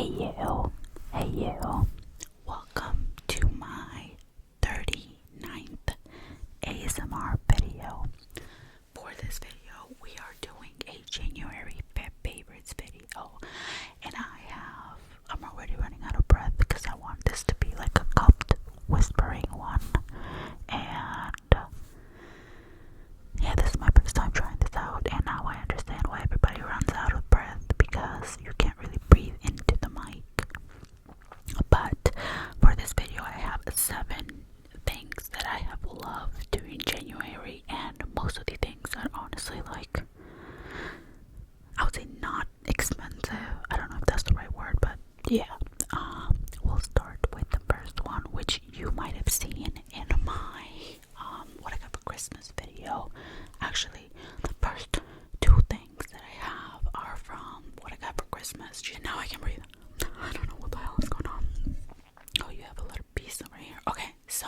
Hey you, welcome to my 39th ASMR video. For this video, we are doing a January favorites video, and I'm already running out of breath because I want this to be like a cupped whispering one, and yeah, this is my first time trying this out, and now I understand why everybody runs out of breath, because you can't really breathe into the mic. But for this video, I have 7 things that I have loved during January, and most of the things are honestly, like, I would say not expensive. I don't know if that's the right word, but yeah. We'll start with the first one, which you might have seen in my what I got for Christmas video. Actually, the first 2 things that I have are from what I got for Christmas. Now I can breathe. I don't know what the hell is going on. Oh, you have a little piece over here. Okay, so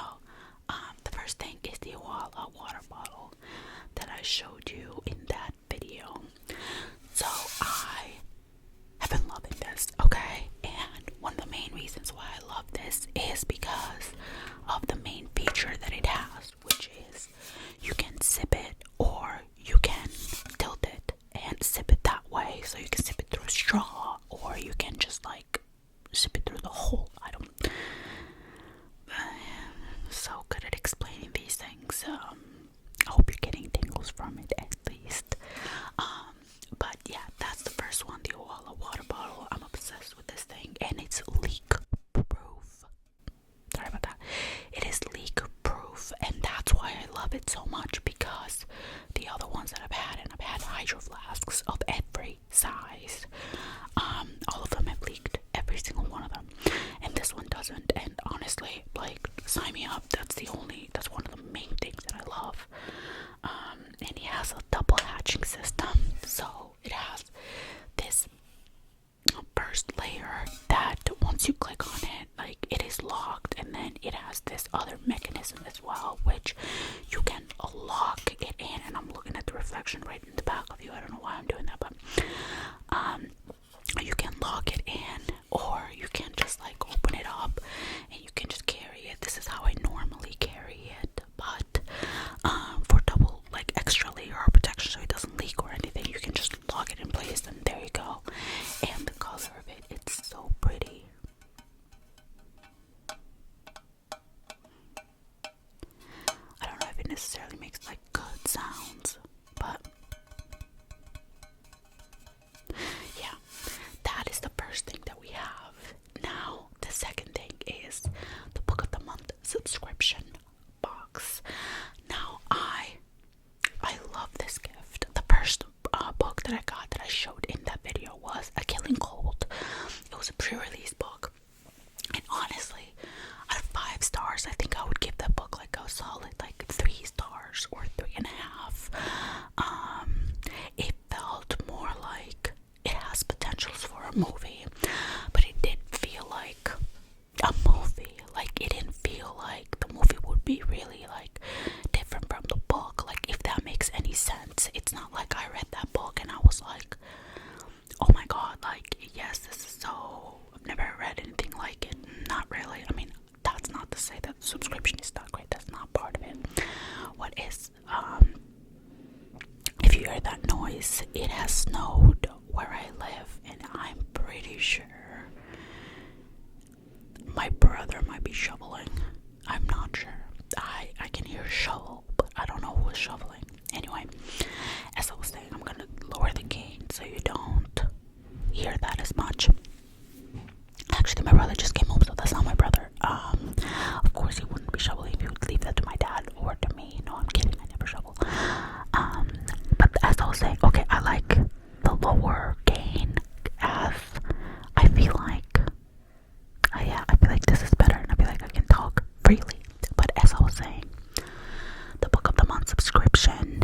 the first thing is the xoxo water bottle that I showed you in that video. So I have been loving this, okay? And one of the main reasons why I love this is because of the main feature that it has, which is you can sip it or you can tilt it and sip it that way. So you can sip it through a straw, or you can just like sip it through the hole. I'm so good at explaining these things. I hope you're getting tingles from it at least. But yeah, that's the first one, the xoxo water bottle. I'm obsessed with this thing, and it's leak proof. Sorry about that. It is leak proof, and that's why I love it so much, because the other ones that I've had, and I've had hydro flasks of every size, all of them have leaked, every single one of them, and this one doesn't. And honestly, like, sign me up. That's one of the main things that I love. And it has a double hatching system, so it has this first layer that once you click on it, like, it is locked, and then it has this other mechanism as well, which you can lock it in. And I'm looking at the reflection right in the back of you. I don't know why I'm doing that, but you can lock it in, or you can just like open it up and you can just carry it. This is how I normally carry it, but for double, like, extra layer of protection so it doesn't leak or anything, you can just lock it in place, and there you go. And the color of it, it's so pretty. I don't know if it necessarily makes like good sounds, but yeah, that is the first thing that we have. Now, the second thing is the Book of the Month subscription box. Now, I love this gift. The first book that I got, that I showed in that video, was A Killing Cold. It was a pre-release book, and honestly, out of 5 stars, I think I would give that book like a solid like 3 stars or 3.5. It felt more like it has potentials for a movie, but it did feel like a movie. Like, it didn't feel like the movie would be really like different from the book, like, if that makes any sense. It's not like I read that book and I was like, oh my god, like, yes, this is so, I've never read anything like it. Not really. I mean, that's not to say that the subscription is not great. That's not part of it. What is, if you hear that noise, it has snowed where I live, and I'm pretty sure my brother might be shoveling. I'm not sure. I can hear a shovel, but I don't know who is shoveling. Anyway, as I was saying, I'm gonna lower the gain so you don't hear that as much. Actually, my brother just came home, so that's not my brother. Of course he wouldn't be shoveling if he would leave that to my dad or to me. No, I'm kidding, I never shovel. But as I was saying, okay, I like the lower gain, as I feel like this is better, and I feel like I can talk freely. But as I was saying, the Book of the Month subscription,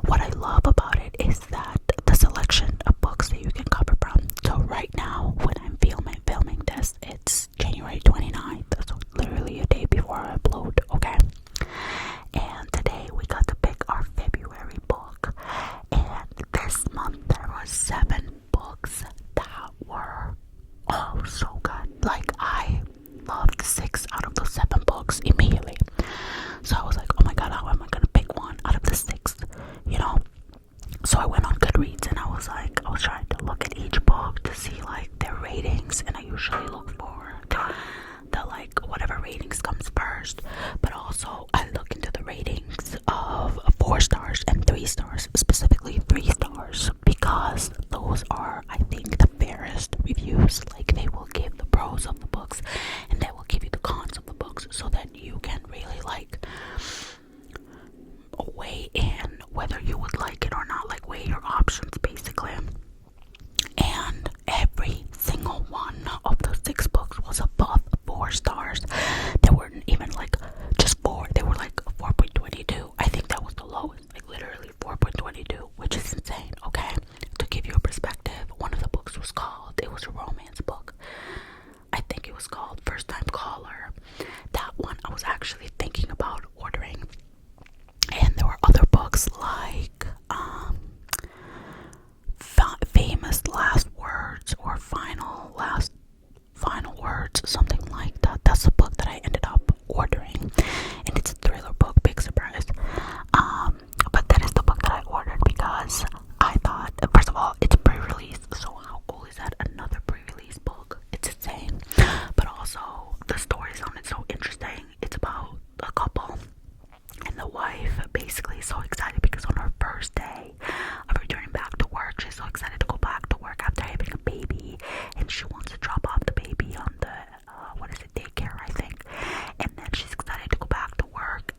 what I love about it is that the selection of books that you can cover from. So right now, when I'm filming this, it's January 29th, so literally a day before I upload, okay? And today we got to pick our February book, and this month there was 7 books that were all so ratings, and I usually look for the like whatever ratings comes first, but also I look into the ratings of 4 stars and 3 stars, specifically 3 stars, because those are, I think, the fairest reviews. Like, they will give the pros of the books and they will give you the cons of the books, so that you can really like weigh in whether you would like it or not, like weigh your options basically. And every single one of those 6 books was above 4 stars. There weren't even like just 4, they were like 4.22. I think that was the lowest, like literally 4.22, which is insane. Okay, to give you a perspective, one of the books was called, it was a romance book, I think it was called First Time Caller. That one I was actually thinking about ordering. And there were other books like Famous Last Words or Final Words, something like that. That's the book that I ended up ordering, and it's a thriller book. Big surprise. But that is the book that I ordered because I thought, first of all, it's pre-release, so how cool is that? Another pre-release book. It's insane. But also the stories on it so interesting. It's about a couple, and the wife basically is so excited because on her first day of returning back to work, she's so excited to go back to work after having a baby, and she wants to drop off the baby on the daycare, I think. And then she's excited to go back to work,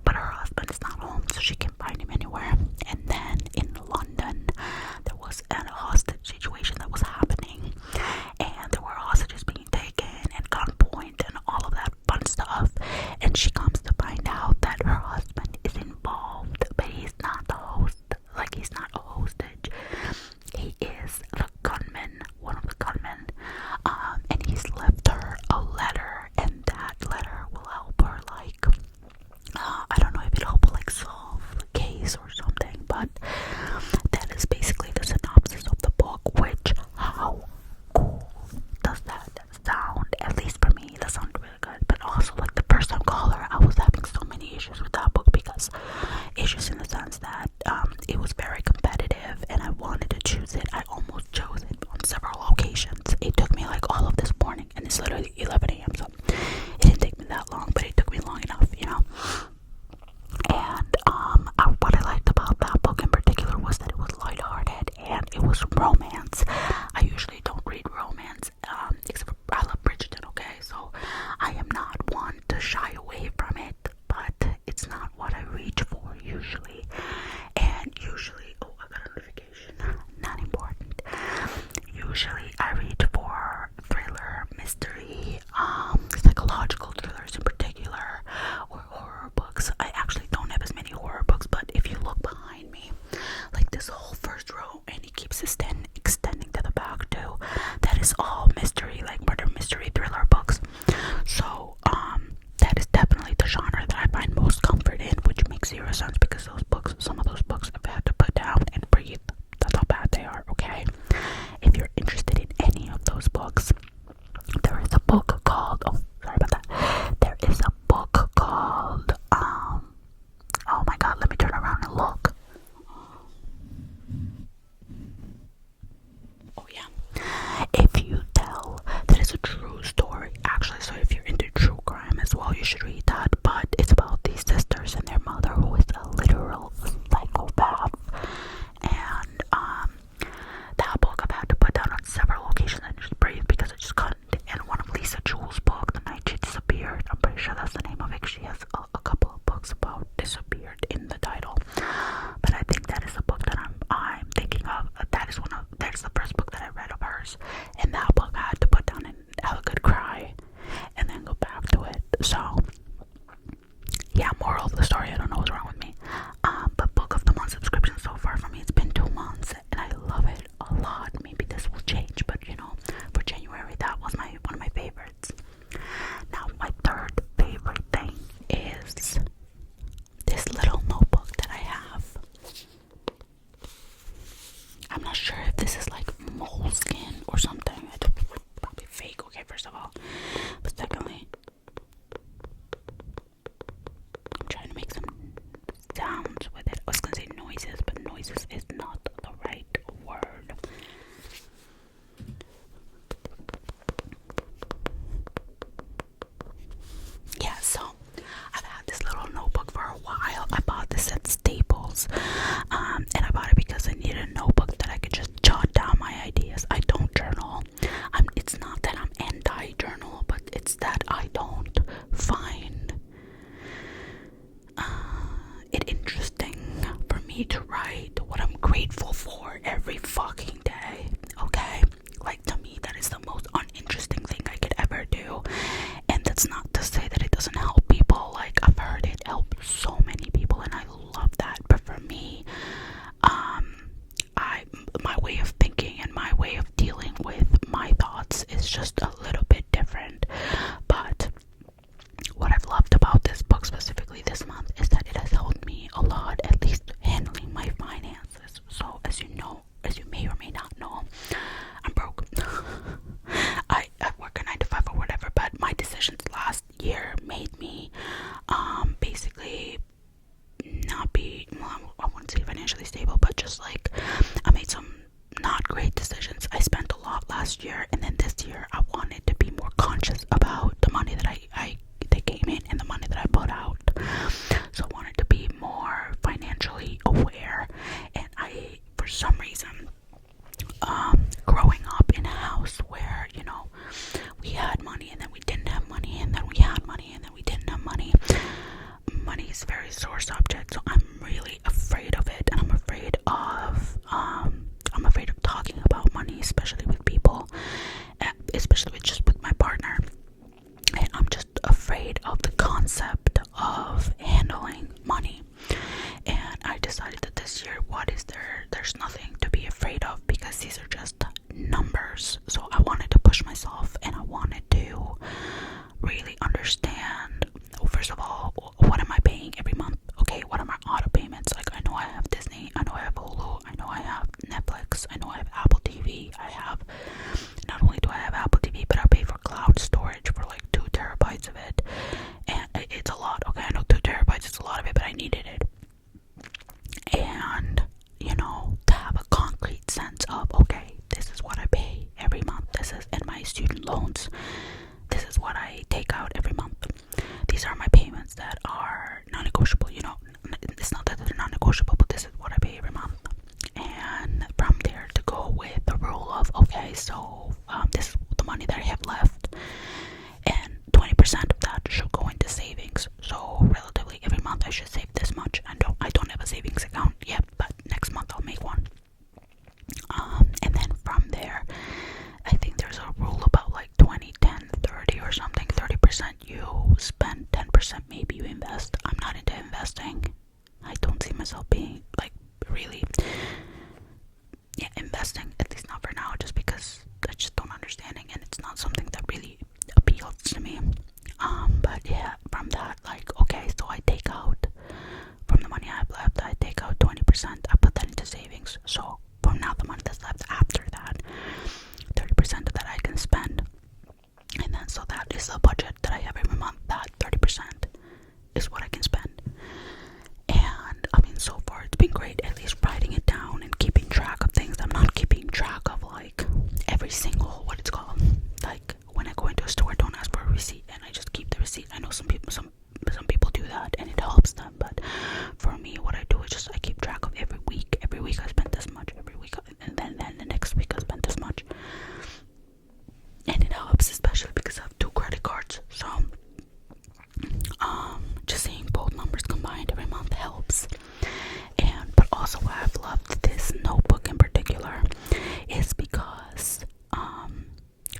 but her husband is not home, so she can't find him anywhere. And then in London, there was a hostage situation that was happening, and there were hostages being taken and gunpoint and all of that fun stuff. And she comes to find out that her husband is involved, but he's not the host. Like, he's not a hostage. He is the gunman, one of the gunmen. And he's left her a letter, and that letter will help her, like, I don't know if it'll help her, like, solve the case or something, but that is basically the synopsis of the book, which, how cool does that sound? At least for me, that sounded really good. But also, like, the First Time Caller, I was having so many issues with that book, because issues in the sense that it was very competitive and I wanted to choose it. I almost chose it on several occasions. It took me like all of this morning, and it's literally 11 a.m. so it didn't take me that long, but it took me long enough, you know. And what I liked about that book in particular was that it was lighthearted and it was romance. I usually don't read romance, except for I love Bridgerton, okay? So I am not one to shy away from it, but it's not what I reach for usually. And usually, oh, I got a notification, not important. Usually I read for thriller, mystery, psychological thrillers in particular, or horror books. I actually don't have as many horror books, but if you look behind me, like this whole first row, and it keeps extending to the back too, that is all mystery, like murder mystery thriller books. So that is definitely the genre that I find most comfort in, which makes 0 sense because some of those books I've had to put down and breathe. That's how bad they are, okay? If you're interested in any of those books, there is a book called, oh, sorry about that. There is a book called, oh my god, let me turn around and look. Oh yeah. If You Tell, that is a true story, actually. So if you're into true crime as well, you should read that. But it's about these sisters and their mother, who is a literal psychopath. And that book I've had to put down on several occasions and just breathe because I just couldn't. And one of Lisa Jewell's book, The Night She Disappeared, I'm pretty sure that's the name of it. She has a couple of books about disappeared in the title. But I think that is a book that I'm thinking of. That is the first book that I read of hers. And that book I had to put down and have a good cry and then go back to it. So that's not to say that it doesn't help people. Like, I've heard it help so many people, and I love that. But for me, my way of thinking and my way of dealing with my thoughts is just a little bit different. But what I've loved about this book, specifically this month, is that it has helped me a lot, at least handling my finances. So as you may or may not know, I'm broke. I work a 9 to 5 or whatever, but my decisions last year made me basically not be, well, I wouldn't say financially stable, but just like I made some not great decisions. I spent a lot last year, and then this year I wanted to be more conscious about the money that that came in and the money that I put out. So I wanted to be more financially aware, and I, for some reason, growing up in a house where, you know, we had money and then we didn't have money, and then we had money and then we didn't have money. Money is a very sore subject, so I'm really afraid of it, and I'm afraid of talking about money, especially with people, especially with my partner. And I'm just afraid of the concept of handling money. And I decided that this year, there's nothing to be afraid of, because these are just numbers. So I wanted to push myself, and I wanted to really understand, first of all, what am I paying every month? Okay, what are my auto payments? Like, I know I have Disney, I know I have Hulu, I know I have Netflix, I know I have Apple TV. Not only do I have Apple TV, but I pay for cloud storage for like 2 terabytes of it, and it's a lot. Okay, I know 2 terabytes is a lot of it, but I needed it. And, you know, to have a concrete sense of, okay, this is what I pay every month, and my student loans, this is what I take out every month. These are my payments that are non-negotiable. You know, it's not that they're non-negotiable, but this is what I pay every month. And from there to go with the rule of, okay, so this is the money that I have left, and 20% of that should go into savings. So relatively every month I should save this much. I don't have a savings account yet, but next month I'll make one. And then from there, I think there's a rule about like 20, 10, 30 or something. 30% you spend, 10% maybe you invest. I'm not into investing. I don't see myself being like really investing, at least not for now, just because I just don't understand it, and it's not something that really appeals to me. But yeah, from that, like, okay, so I take out, from the money I have left, I take out 20%, I put that into savings. So from now, the money that's left after that, 30% of that I can spend. And then, so that is the budget that I have every month. That 30% is what I can spend. And I mean, so far it's been great, at least writing it down and keeping track of things. I'm not keeping track of like every single, what it's called, like when I go into a store, I don't ask for a receipt and I just keep the receipt. I know some people do that and it helps them, but for me, what I do is just I keep track of every week I spent this much, every week, and then the next week I spent this much. And it helps, especially because I have 2 credit cards. So just seeing both numbers combined every month helps. But also why I've loved this notebook in particular is because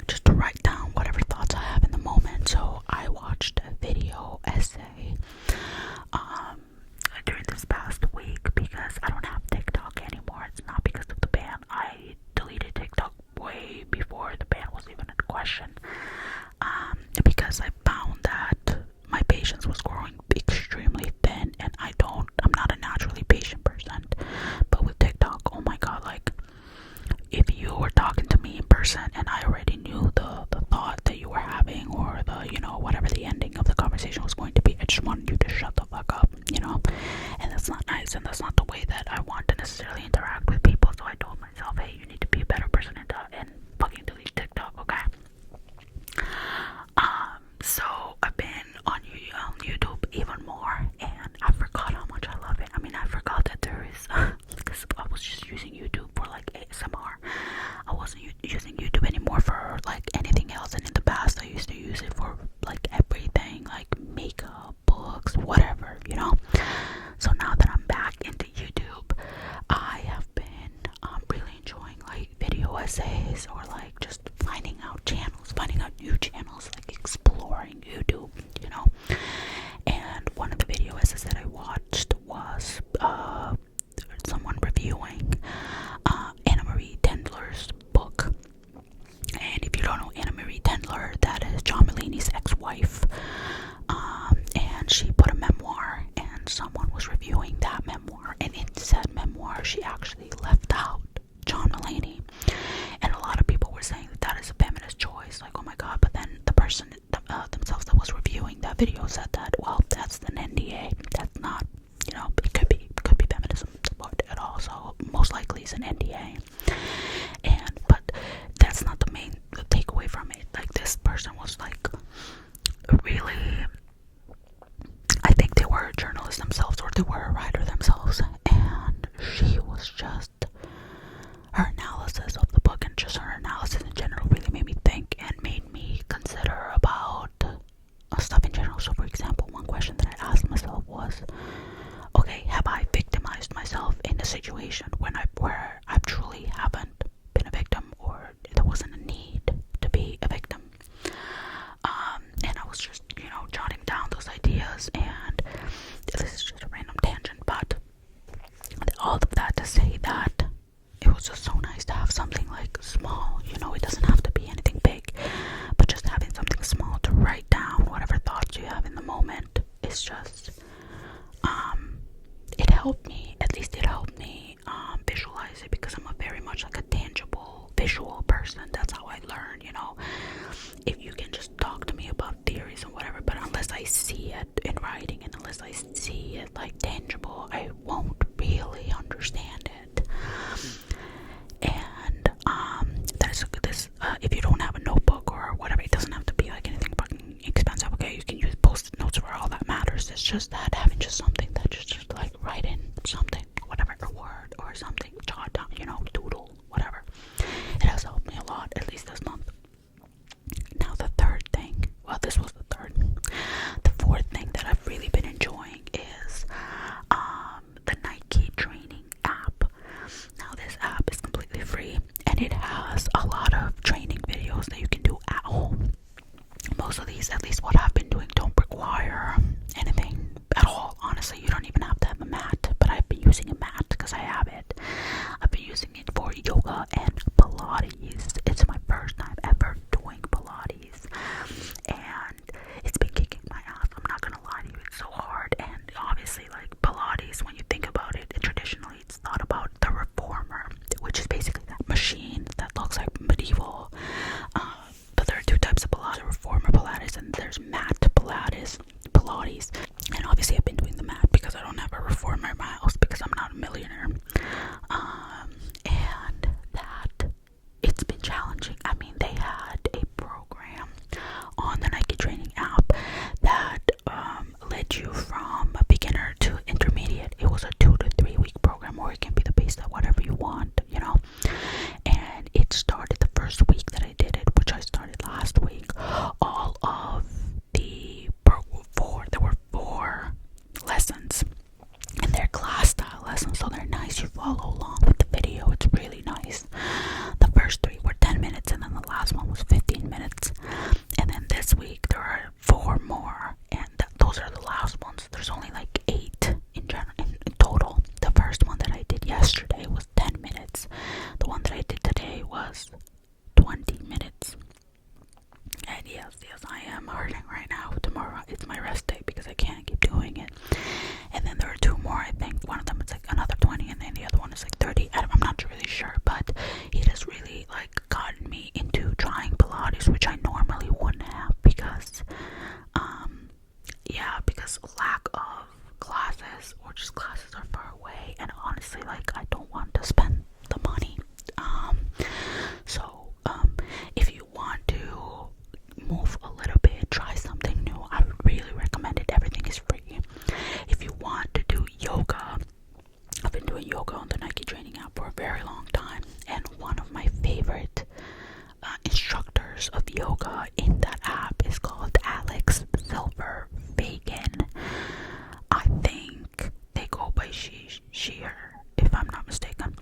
just to write down whatever thoughts I have in the moment. So I watched a video essay during this past week, because I don't have TikTok anymore. It's not because of the ban. I deleted TikTok way before the ban was even in question, because I found that my patience was growing extremely thin, and I'm not a naturally patient person. But with TikTok, oh my god, like, if you were talking to me in person and I already knew the thought that you were having, or the, you know, whatever the ending of the conversation was going to be, I just wanted you to shut the fuck up, you know. And that's not nice, and that's not the way that I want to necessarily interact with people. So I told myself, hey, you need to be a better person and fucking delete TikTok, okay? Chandler, that is John Mulaney's ex-wife, and she put a memoir, and someone was reviewing that memoir, and in said memoir she actually left out John Mulaney, and a lot of people were saying that that is a feminist choice, like, oh my god. But then the person themselves that was reviewing that video said that, well, that's an NDA, that's not, you know, it could be feminism, but it also most likely is an NDA. And but that's not the main takeaway from it. Like, this person was like really, I think they were a journalist themselves, or they were a writer themselves, and she was just, her analysis of the book and just her analysis in general really made me think and made me consider about stuff in general. So for example, one question that I asked myself was, okay, have I victimized myself in a situation where I truly haven't been a victim, or there wasn't a need to be a victim? And I was just, you know, jotting down those ideas, and this is just a random tangent, but all of that to say that it was just so nice to have something like small, you know, it doesn't have to be anything big, but just having something small to write down whatever thoughts you have in the moment is just, it helped me, at least it helped me visualize it, because I'm a very much like a tangible, visual person. That's how I learn, you know. If you can just talk to me about theories and whatever, but unless I see it in writing and unless I see it like tangible, I won't really understand it. And this if you don't have a notebook or whatever, it doesn't have to be like anything fucking expensive, okay? You can use post-it notes for all that matters. It's just that having just something that just like write in something, whatever, a word or something, jot down, you know, doodle, whatever. It has helped me a lot, at least this month. Now the third thing, well, this was the third. The fourth thing that I've really been enjoying is the Nike training app. Now this app is completely free, and it has a lot of training videos that you can do at home. Most of these, at least what I've been doing, don't require anything at all. Honestly, you don't even have to have a mat, but I've been using a mat because I have it. I've been using it for yoga and Pilates. It's my first time ever doing Pilates, and it's been kicking my ass. I'm not gonna lie to you, it's so hard. And obviously, like, Pilates, when you think about it, traditionally it's thought about the reformer, which is basically that machine that looks like medieval. But there are two types of Pilates: reformer Pilates and there's mat Pilates. And obviously I've been doing the mat because I don't have a reformer in my house because I'm not a millionaire. And that, it's been challenging. I mean, they had a program on the Nike training app that led you from a beginner to intermediate. It was a 2 to 3 week program, or it can be the base at whatever you want, you know. And it started the first week that I did it, which I started last week. All of the there were 4 lessons, and they're class style lessons, so they're nice. You follow along with the video, it's really nice. The first 3 were 10 minutes, and then the last one was 15 minutes. And then this week there are 4 more, and those are the last ones. There's only like 8 in total. The first one that I did yesterday was 10 minutes. The one that I did today was 20 minutes. And yes, I am hurting right now. Tomorrow it's my rest day because I can't keep doing it. And then there are 2 more, I think. One of them is like another 20, and then the other one is like 30. I'm not really sure, but it has really like gotten me into trying Pilates, which I normally wouldn't have because because lack of classes, or just classes are far away, and honestly, like, I don't want to spend the money. So if you want to move a little bit, try something new, I would really recommend it. Everything is free. If you want to do yoga, I've been doing yoga on the Nike training app for a very long time, and one of my favorite instructors of yoga in that app is called Alex Silver Fagan. I think they go by she her, if I'm not mistaken.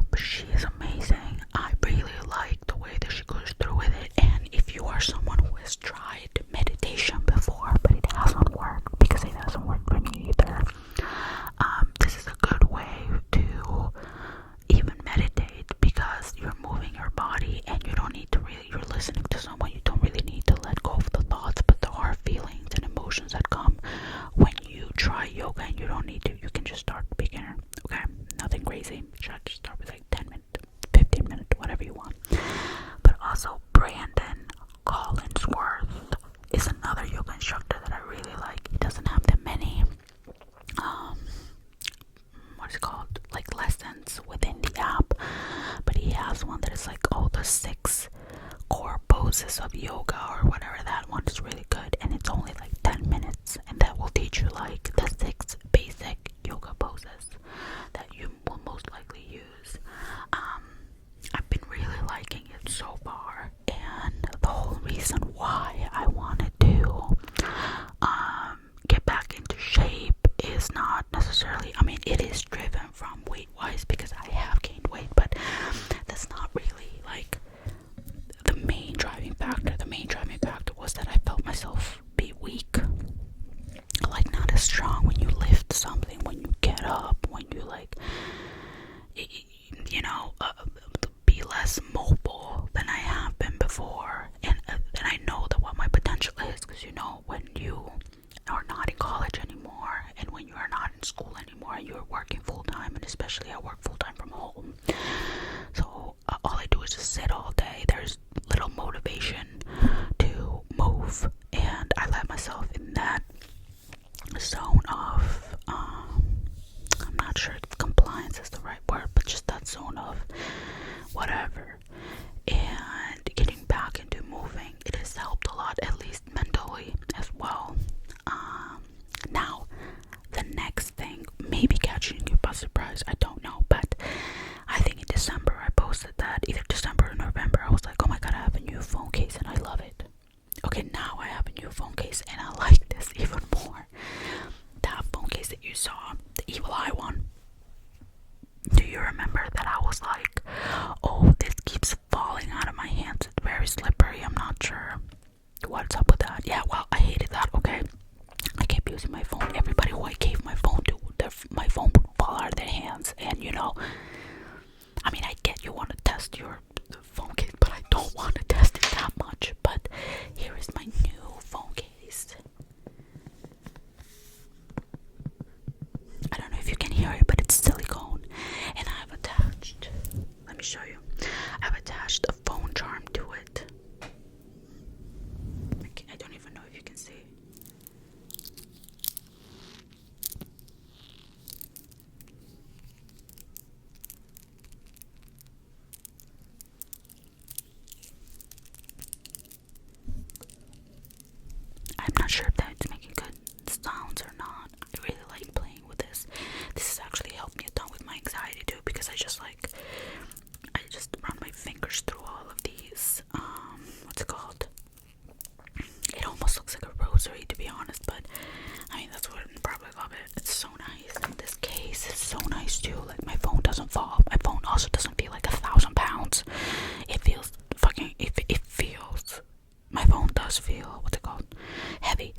But she is amazing. I really like the way that she goes through with it. And if you are someone who has tried meditation before but it hasn't worked, because it hasn't worked for me either, this is a good way to even meditate, because you're moving your body and you don't need to really, you're listening to poses of yoga or whatever. That one is really good, and it's only like 10 minutes, and that will teach you like the 6 basic yoga poses that you will most likely use. I've been really liking it so far, and the whole reason why I wanted to get back into shape is not necessarily, I mean, it is driven from weight wise because I have gained weight, but that's not really like the main driving factor. The main driving factor was that I felt myself be weak, like not as strong when you lift something, when you get up, when you like, you know, be less mobile than I have been before. And I know that what my potential is, because you know, when you are not in college anymore, and when you are not in school anymore, and you're working full time, and especially I work full time from home, so all I do is just sit all day. There's little motivation to move, and I let myself in that zone of I'm not sure if compliance is the right word, but just that zone of whatever. And getting back into moving, it has helped a lot, at least mentally as well. Now the next thing, maybe catching you by surprise, I don't know, but I think in December I posted that, either December or November, I was like, oh my god, I have a new phone case and I love it. Okay, now I have a new phone case and I like this even more. That phone case that you saw, the evil eye one, do you remember that I was like, oh, this keeps falling out of my hands, it's very slippery, I'm not sure what's up with that. Yeah, well, I hated that, okay? I kept using my phone. Everybody who I gave my phone to, my phone would fall out of their hands, and you know, I mean, I get you want to test your phone case, but I don't want to test it that much. But here is my new phone case. I don't know if you can hear it, but it's silicone, and I've attached, let me show you, I've attached a phone charm to it. I don't even know if you can see. I'm not sure if that's making good sounds or not. I really like playing with this. This has actually helped me a ton with my anxiety too, because I just run my fingers through all of these, what's it called? It almost looks like a rosary, to be honest, but I mean, that's what I probably love it. It's so nice. And this case is so nice too. Like, my phone doesn't fall. My phone also doesn't feel like 1,000 pounds. It feels fucking, it feels, my phone does feel, what's it called, heavy.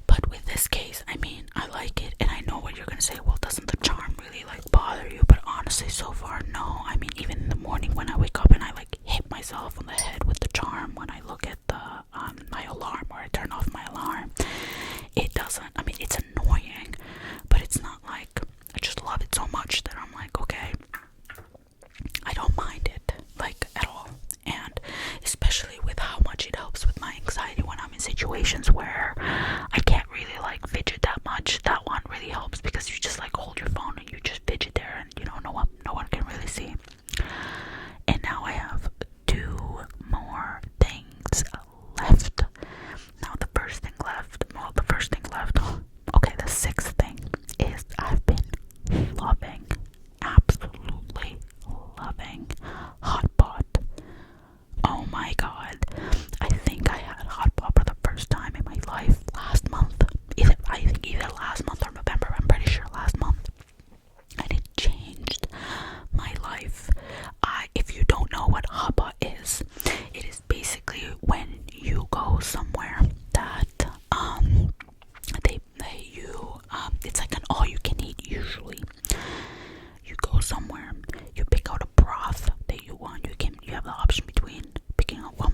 But with this case, I mean, I like it, and I know what you're gonna say, well, doesn't the charm really like bother you? But honestly, so far, no. I mean, even in the morning when I wake up and I like hit myself on the head with the charm when I look at the my alarm, or I turn off my alarm, it doesn't, I mean, it's annoying, but it's not like, I just love it so much that I'm like, okay, I don't mind it, like, at all. And especially with how much it helps with my anxiety when I'm in situations where I can't really like fidget that much. That one really helps because you just like hold your phone and you just fidget there, and you know, no one can really see. And now I have 2 more things left. Now the first thing left, okay, the 6th thing is I've been loving, absolutely loving hot pot. Oh my god, I think I had hot pot for the first time in my life last month. I think either last month or November, I'm pretty sure last month. And it changed my life. If you don't know what hot pot is, it is basically when you go somewhere that it's like an all-you-can-eat usually. You go somewhere, you pick out a broth that you want. You have the option between picking out one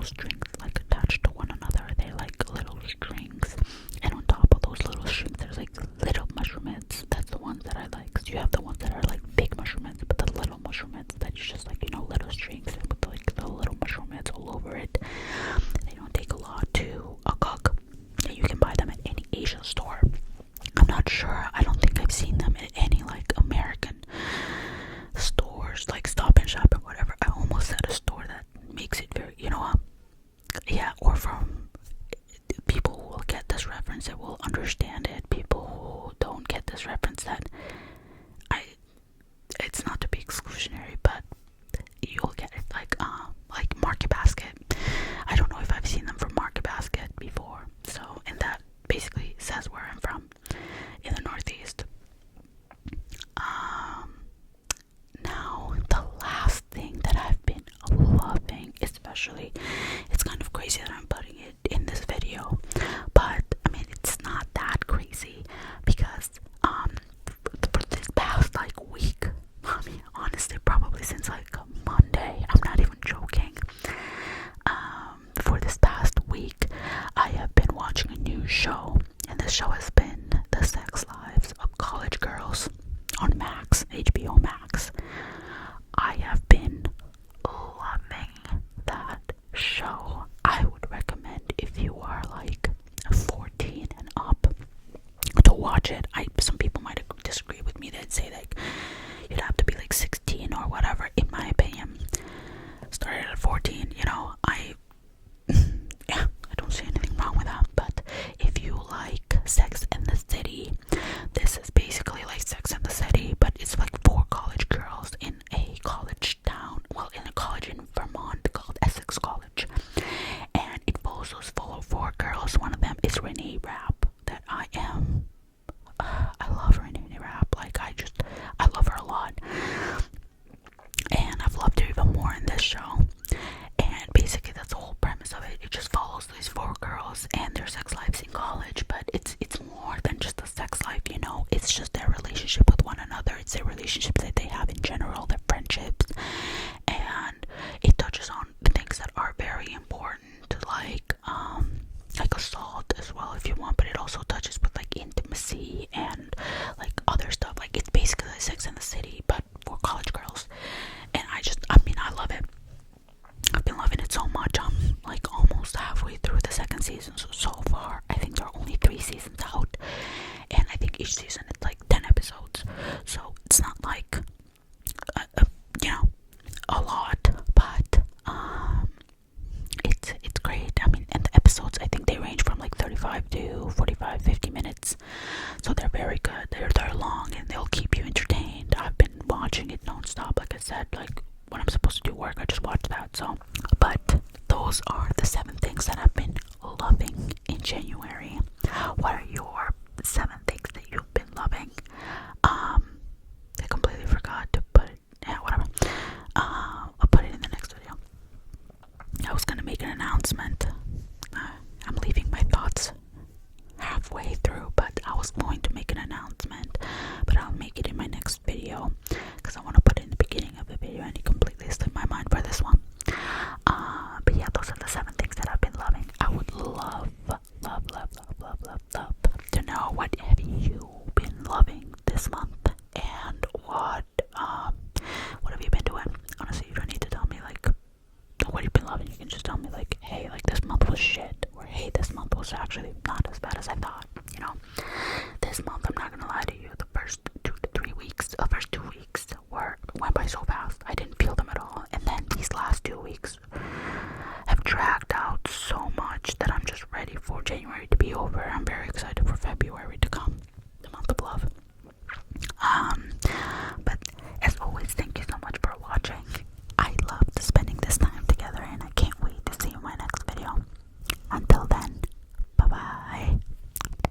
strings like attached to one another. They're like little strings, and on top of those little strings there's like little mushrooms. That's the ones that I like. So you have the ones that are like big mushrooms, but the little mushrooms that's just like, you know, little strings and with like the little mushrooms all over it. They don't take a lot to cook, and you can buy them at any Asian store. I'm not sure. I don't think I've seen them at any like American stores, like Stop and Shop or whatever. I almost said a store that makes it very, you know, yeah, or from people who will get this reference that will understand it. People who don't get this reference, that it's not to be exclusionary, but you'll get it like Market Basket. I don't know if I've seen them from Market Basket before. So, and that basically says where I'm from, in the Northeast. Now the last thing that I've been loving, especially, it's kind of crazy that I'm putting it in this video, but I mean it's not that crazy because for this past like week, I mean honestly probably since like Monday, I'm not even joking, for this past week I have been watching a new show, and this show has been The Sex Lives of College Girls on Max, HBO Max. I have been loving that show. I would recommend, if you are like 14 and up, to watch it. Some people might disagree with me. They'd say like you'd have to be like 16 or whatever. In my opinion, started at 14. You know, yeah, I don't see anything wrong with that. But if you like Sex and the City, this is basically like Sex and the City, but it's like 4 college girls in a college town, well, in a college in Vermont called Essex College, and it follows those 4 girls. One of them is Renee Rapp, that I love Renee Rapp. Like I love her a lot, and I've loved her even more in this show. And basically that's the whole premise of it. It just follows these 4 girls and their sex lives in college, but it's more than just a sex life, you know. It's just their relationship with one another. It's their relationships that they have in general, their friendships, and it touches on things that are very important, like assault as well if you want, but it also touches with like intimacy and like other stuff. Like it's basically like Sex and the City but for college girls, and I mean I love it. I've been loving it so much. I'm like almost halfway through the 2nd season so far. I think there are only 3 seasons out, and I think each season it's like 10 episodes, so it's not like you know, a lot, but it's great. I mean, and the episodes, I think they range from like 35 to 45, 50 minutes, so they're very good. They're long and they'll keep you entertained. I've been watching it non-stop. Like I said, like when I'm supposed to do work, I just watch that. So, but those are